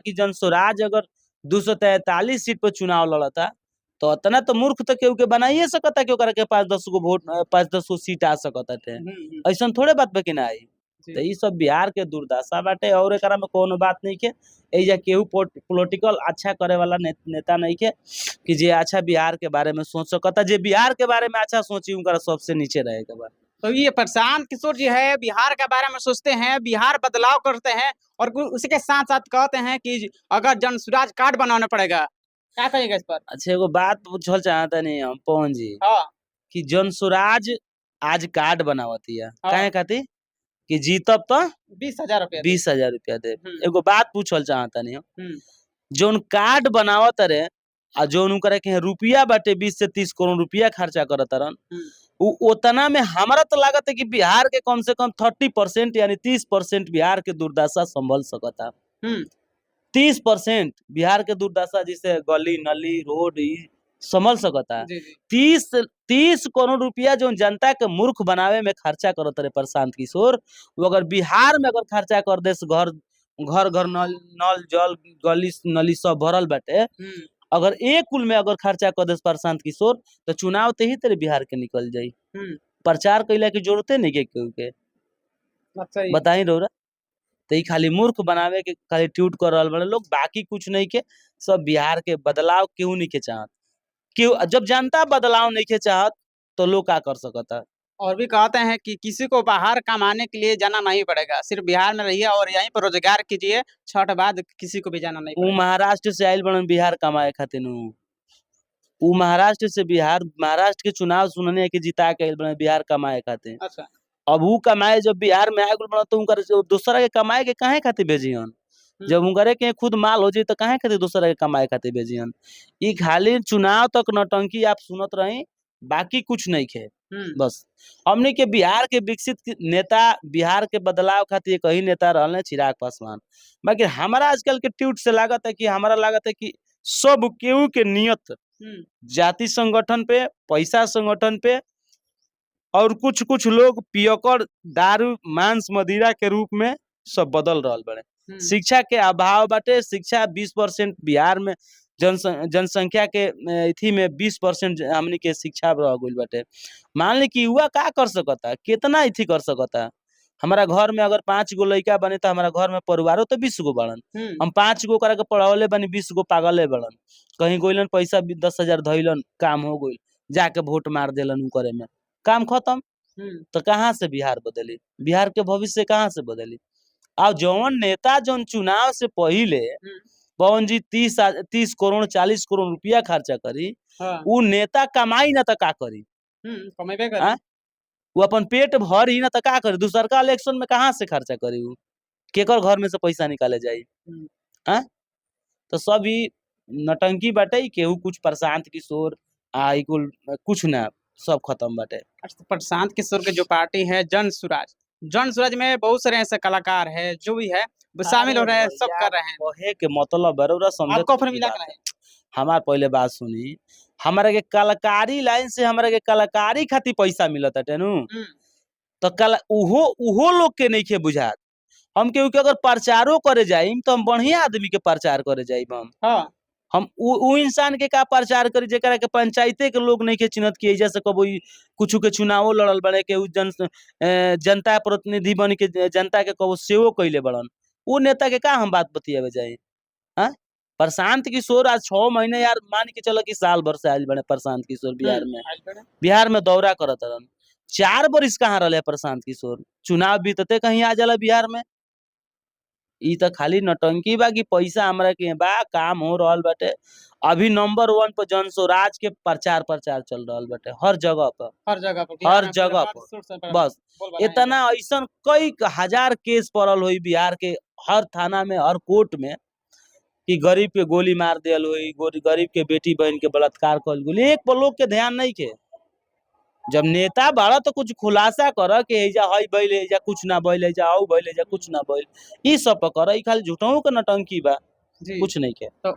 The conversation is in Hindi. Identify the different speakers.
Speaker 1: कि जन स्वराज अगर 243 सीट पर चुनाव लड़ता तो इतना तो मूर्ख तो केहू के बनाइए सकता कि ओकरा के 5-10 गो वोट 5-10 गो सीट आ सकता थे। ऐसा थोड़े बात पे कि ना आई। तो ये सब बिहार के दुर्दशा बाटे और एकरा में कोनो बात नहीं के। एजा केहू पॉलिटिकल अच्छा करे वाला नेता नहीं के कि जे अच्छा बिहार के बारे में सोच सकता। जे बिहार के बारे में अच्छा सोची उनका सबसे नीचे रहेगा बा।
Speaker 2: तो ये प्रशांत किशोर जी है बिहार के बारे में सोचते हैं, बिहार बदलाव करते हैं और उसके साथ साथ कहते हैं कि अगर जन स्वराज कार्ड बनाना पड़ेगा। क्या कहेगा इस पर?
Speaker 1: अच्छा एगो बात पूछल चाहता नहीं हम पवन जी
Speaker 2: हाँ
Speaker 1: कि जन स्वराज आज कार्ड बनावतिया
Speaker 2: हाँ।
Speaker 1: काहे खातिर कि जीतब तो
Speaker 2: 20,000 रुपया
Speaker 1: 20,000 रुपया दे। एगो बात पूछल चाहता नहीं
Speaker 2: हम्म।
Speaker 1: जोन कार्ड बनावत रे आ जोन करे के रुपया बाटे 20 से 30 करोड़ रुपया खर्चा करत रन उ उतना में हमारा तो लागत है कि बिहार के कम से कम 30% यानी 30% बिहार के दुर्दशा संभल सकता। 30% बिहार के दुर्दशा जैसे गली नली रोड संभल सकता। 30 करोड़ रुपया जो जनता के मूर्ख बनावे में खर्चा करत रहे प्रशांत किशोर वो अगर बिहार में अगर खर्चा कर दे घर घर घर नल जल गली नली सब भरल बाटे अगर एक कुल में अगर खर्चा कर दे प्रशांत किशोर तो चुनाव ते ही तेरे बिहार के निकल जाई। प्रचार कैला की जरूरत नहीं के केहू के बताई रौरा। तो ये खाली मूर्ख बनावे के खाली ट्वीट कर रहा बड़े लोग बाकी कुछ नहीं के। सब बिहार के बदलाव क्यों नहीं के चाहत क्यों जब जनता बदलाव नहीं के चाहत तो लोग क्या कर सकता।
Speaker 2: और भी कहते हैं कि किसी को बाहर कमाने के लिए जाना नहीं पड़ेगा, सिर्फ बिहार में रहिए और यहीं पर रोजगार कीजिए, छठ बाद किसी को भी जाना नहीं पड़ेगा।
Speaker 1: महाराष्ट्र से आयल बड़न बिहार कमाए खातिर उ महाराष्ट्र से बिहार महाराष्ट्र के चुनाव सुनने के जिता के आयल बड़न बिहार कमाए खातिर।
Speaker 2: अच्छा
Speaker 1: अब उ कमाए जब बिहार में आगुल बना तो उनकर दूसरा के कमाए के काहे खातिर भेजियन। जब उनकरे के खुद माल हो जाए तो काहे खातिर दूसरा के कमाए खातिर भेजियन। ई खाली चुनाव तक नौटंकी आप सुनत रही बाकी कुछ नहीं खे। बस हमने के बिहार के विकसित नेता बिहार के बदलाव खातिर एक ही नेता रहले चिराग पासवान। बाकी हमारा आजकल के ट्वीट से लागत है कि हमारा लागत है कि सब केहू के नियत जाति संगठन पे पैसा संगठन पे और कुछ कुछ लोग पियकर दारू मांस मदिरा के रूप में सब बदल रहा बड़े। शिक्षा के अभाव बाटे। शिक्षा 20% बिहार में जनसंख्या के इथी में 20% हमनी के शिक्षा रह गइल बाटे। मान ली कि युवा का कर सकता कितना इथी कर सकता। हमारा घर में अगर 5 गो लड़का बने तो हमारा घर में परिवारों तो 20 गो बड़न। हम 5 गो करा के पढ़ावले बनी 20 गो पागले बड़न। कहीं गोइलन पैसा 10,000 धइलन काम हो गइल जाके वोट मार देलन करे में काम खत्म। तो कहाँ से बिहार बदली बिहार के भविष्य कहाँ से बदली। अब जौन नेता जौन चुनाव से पहले पवन जी 30 करोड़ 40 करोड़ रुपया खर्चा करी उ नेता कमाई ना तो का करी। वो अपन पेट भरी ना तो का करी। दूसर का इलेक्शन में कहाँ से खर्चा करी उ केकर घर में से पैसा निकाले जाई। तो सब ही नटंकी बाटे केहू कुछ प्रशांत किशोर कुछ ना सब खत्म बाटे।
Speaker 2: प्रशांत किशोर के जो पार्टी है जन स्वराज में बहुत सारे ऐसे कलाकार है जो भी है वो शामिल हो रहे हैं सब कर रहे हैं।
Speaker 1: कहे के मतलब
Speaker 2: आपको फिर मिला के
Speaker 1: हमार पहले बात सुनी हमारे के कलाकारी लाइन से हमारे के कलाकारी खातिर पैसा मिलत है तो उहो लोग के नहीं के बुझात। हम केहू के अगर प्रचारो करे जाइम तो हम बढ़िया आदमी के प्रचार करे जाइम। हम उ इंसान के का प्रचार करी जेकरा के पंचायते के लोग नहीं के चिन्हत कि जैसे कबो कुछ के चुनावो लड़ल बने के जनता प्रतिनिधि बन के जनता के कबो सेवो कैले बड़न उ नेता के का हम बात बतियावे जाए। प्रशांत किशोर आज 6 महीने यार मान के चलो कि साल भर से आयल बने प्रशांत किशोर बिहार में दौरा करत रहन 4 बरिस कहाँ रहे प्रशांत किशोर चुनाव बीतते कहीं आ जाला बिहार में। ई तो खाली नटंकी बा कि पैसा हमरा के बा काम हो रहल बाटे। अभी नंबर 1 पर जन स्वराज के प्रचार चल रहल बाटे हर जगह पर बस इतना ऐसा कई हजार केस पड़ल हुई बिहार के हर थाना में हर कोर्ट में कि गरीब के गोली मार दियल हुई गरीब के बेटी बहन के बलात्कार कल गई एक लोग के ध्यान नहीं के। जब नेता बड़ा तो कुछ खुलासा कर कि एजा हई भइल एजा कुछ ना भइल एजा आउ भइल एजा कुछ ना भइल ई सब पर कर खाली झूठों के नटंकी बा कुछ नहीं के। तो